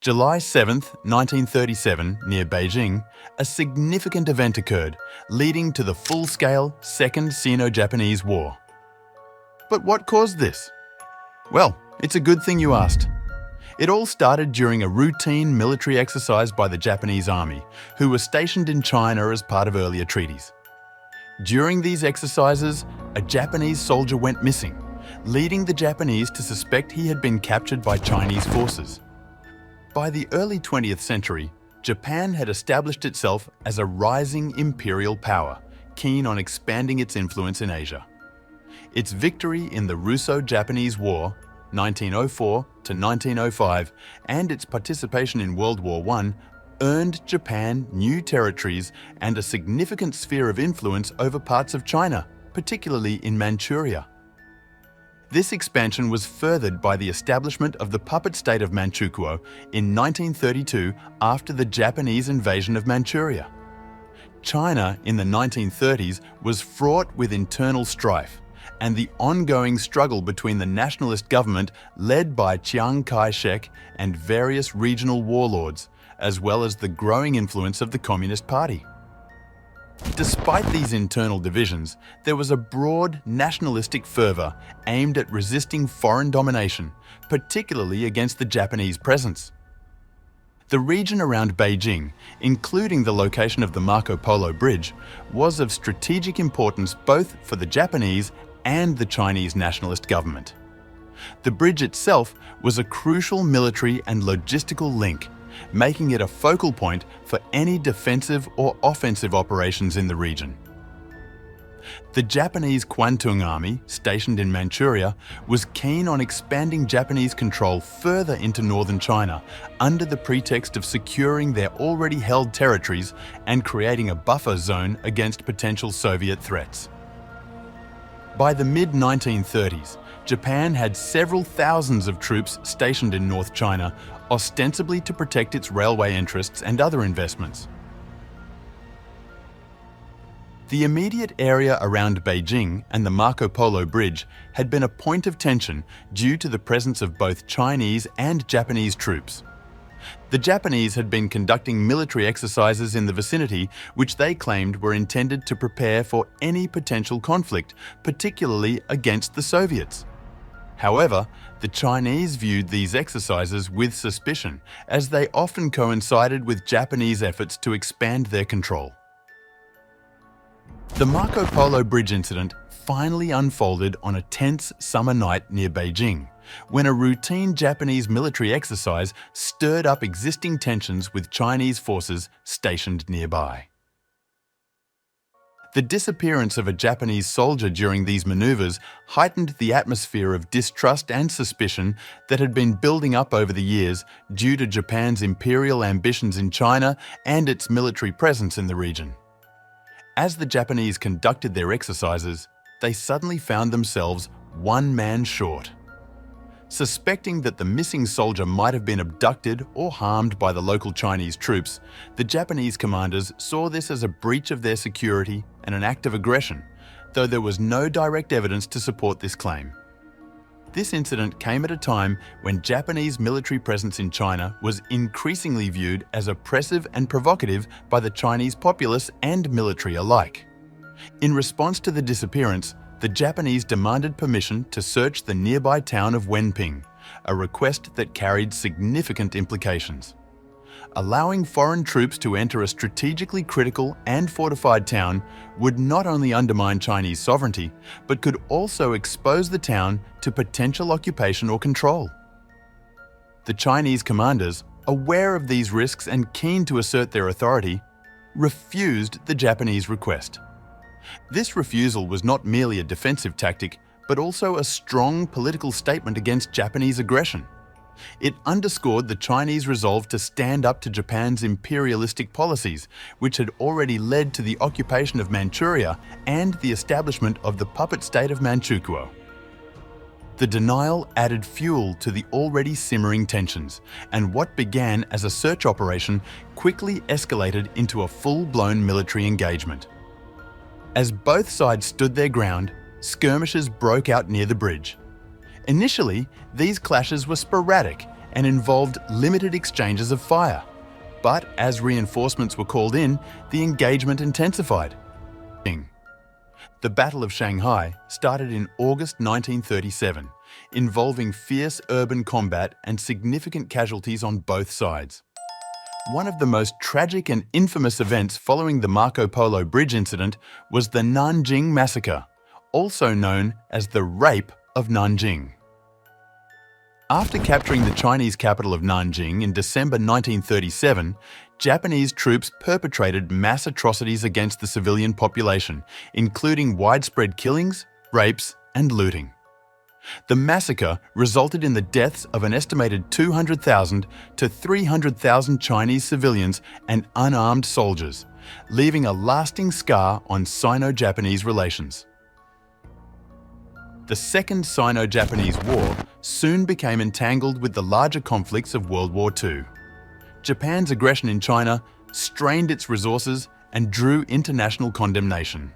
July 7, 1937, near Beijing, a significant event occurred, leading to the full-scale Second Sino-Japanese War. But what caused this? Well, it's a good thing you asked. It all started during a routine military exercise by the Japanese army, who were stationed in China as part of earlier treaties. During these exercises, a Japanese soldier went missing, leading the Japanese to suspect he had been captured by Chinese forces. By the early 20th century, Japan had established itself as a rising imperial power, keen on expanding its influence in Asia. Its victory in the Russo-Japanese War, 1904 to 1905, and its participation in World War I earned Japan new territories and a significant sphere of influence over parts of China, particularly in Manchuria. This expansion was furthered by the establishment of the puppet state of Manchukuo in 1932 after the Japanese invasion of Manchuria. China in the 1930s was fraught with internal strife and the ongoing struggle between the nationalist government led by Chiang Kai-shek and various regional warlords, as well as the growing influence of the Communist Party. Despite these internal divisions, there was a broad nationalistic fervour aimed at resisting foreign domination, particularly against the Japanese presence. The region around Beijing, including the location of the Marco Polo Bridge, was of strategic importance both for the Japanese and the Chinese nationalist government. The bridge itself was a crucial military and logistical link, making it a focal point for any defensive or offensive operations in the region. The Japanese Kwantung Army, stationed in Manchuria, was keen on expanding Japanese control further into northern China under the pretext of securing their already held territories and creating a buffer zone against potential Soviet threats. By the mid-1930s, Japan had several thousands of troops stationed in North China, ostensibly to protect its railway interests and other investments. The immediate area around Beijing and the Marco Polo Bridge had been a point of tension due to the presence of both Chinese and Japanese troops. The Japanese had been conducting military exercises in the vicinity which they claimed were intended to prepare for any potential conflict, particularly against the Soviets. However, the Chinese viewed these exercises with suspicion, as they often coincided with Japanese efforts to expand their control. The Marco Polo Bridge Incident finally unfolded on a tense summer night near Beijing, when a routine Japanese military exercise stirred up existing tensions with Chinese forces stationed nearby. The disappearance of a Japanese soldier during these maneuvers heightened the atmosphere of distrust and suspicion that had been building up over the years due to Japan's imperial ambitions in China and its military presence in the region. As the Japanese conducted their exercises, they suddenly found themselves one man short. Suspecting that the missing soldier might have been abducted or harmed by the local Chinese troops, the Japanese commanders saw this as a breach of their security and an act of aggression, though there was no direct evidence to support this claim. This incident came at a time when Japanese military presence in China was increasingly viewed as oppressive and provocative by the Chinese populace and military alike. In response to the disappearance, the Japanese demanded permission to search the nearby town of Wenping, a request that carried significant implications. Allowing foreign troops to enter a strategically critical and fortified town would not only undermine Chinese sovereignty, but could also expose the town to potential occupation or control. The Chinese commanders, aware of these risks and keen to assert their authority, refused the Japanese request. This refusal was not merely a defensive tactic, but also a strong political statement against Japanese aggression. It underscored the Chinese resolve to stand up to Japan's imperialistic policies, which had already led to the occupation of Manchuria and the establishment of the puppet state of Manchukuo. The denial added fuel to the already simmering tensions, and what began as a search operation quickly escalated into a full-blown military engagement. As both sides stood their ground, skirmishes broke out near the bridge. Initially, these clashes were sporadic and involved limited exchanges of fire. But as reinforcements were called in, the engagement intensified. The Battle of Shanghai started in August 1937, involving fierce urban combat and significant casualties on both sides. One of the most tragic and infamous events following the Marco Polo Bridge Incident was the Nanjing Massacre, also known as the Rape of Nanjing. After capturing the Chinese capital of Nanjing in December 1937, Japanese troops perpetrated mass atrocities against the civilian population, including widespread killings, rapes, and looting. The massacre resulted in the deaths of an estimated 200,000 to 300,000 Chinese civilians and unarmed soldiers, leaving a lasting scar on Sino-Japanese relations. The Second Sino-Japanese War soon became entangled with the larger conflicts of World War II. Japan's aggression in China strained its resources and drew international condemnation.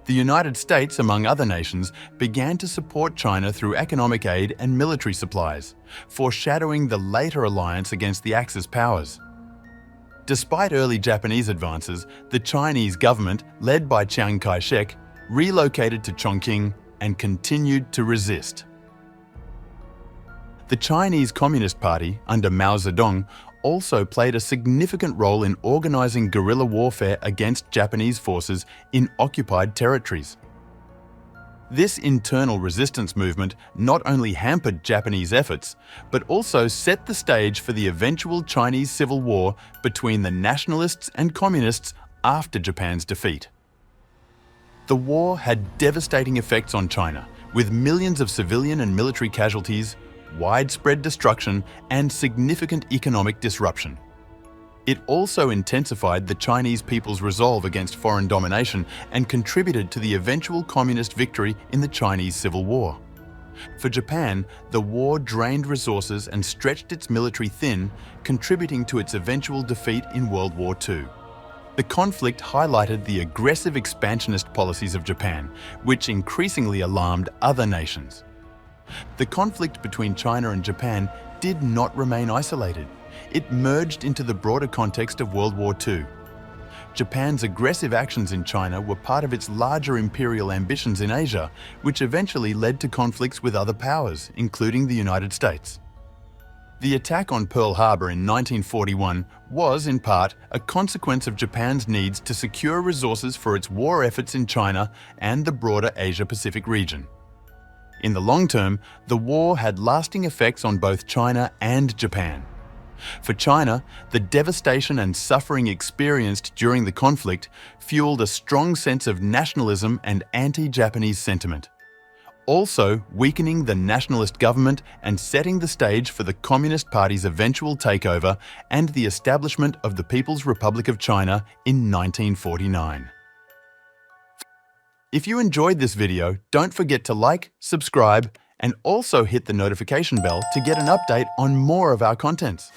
The United States, among other nations, began to support China through economic aid and military supplies, foreshadowing the later alliance against the Axis powers. Despite early Japanese advances, the Chinese government, led by Chiang Kai-shek, relocated to Chongqing and continued to resist. The Chinese Communist Party, under Mao Zedong, also played a significant role in organizing guerrilla warfare against Japanese forces in occupied territories. This internal resistance movement not only hampered Japanese efforts, but also set the stage for the eventual Chinese Civil War between the nationalists and communists after Japan's defeat. The war had devastating effects on China, with millions of civilian and military casualties, widespread destruction, and significant economic disruption. It also intensified the Chinese people's resolve against foreign domination and contributed to the eventual communist victory in the Chinese Civil War. For Japan, the war drained resources and stretched its military thin, contributing to its eventual defeat in World War II. The conflict highlighted the aggressive expansionist policies of Japan, which increasingly alarmed other nations. The conflict between China and Japan did not remain isolated. It merged into the broader context of World War II. Japan's aggressive actions in China were part of its larger imperial ambitions in Asia, which eventually led to conflicts with other powers, including the United States. The attack on Pearl Harbor in 1941 was, in part, a consequence of Japan's needs to secure resources for its war efforts in China and the broader Asia-Pacific region. In the long term, the war had lasting effects on both China and Japan. For China, the devastation and suffering experienced during the conflict fueled a strong sense of nationalism and anti-Japanese sentiment, also weakening the nationalist government and setting the stage for the Communist Party's eventual takeover and the establishment of the People's Republic of China in 1949. If you enjoyed this video, don't forget to like, subscribe, and also hit the notification bell to get an update on more of our contents.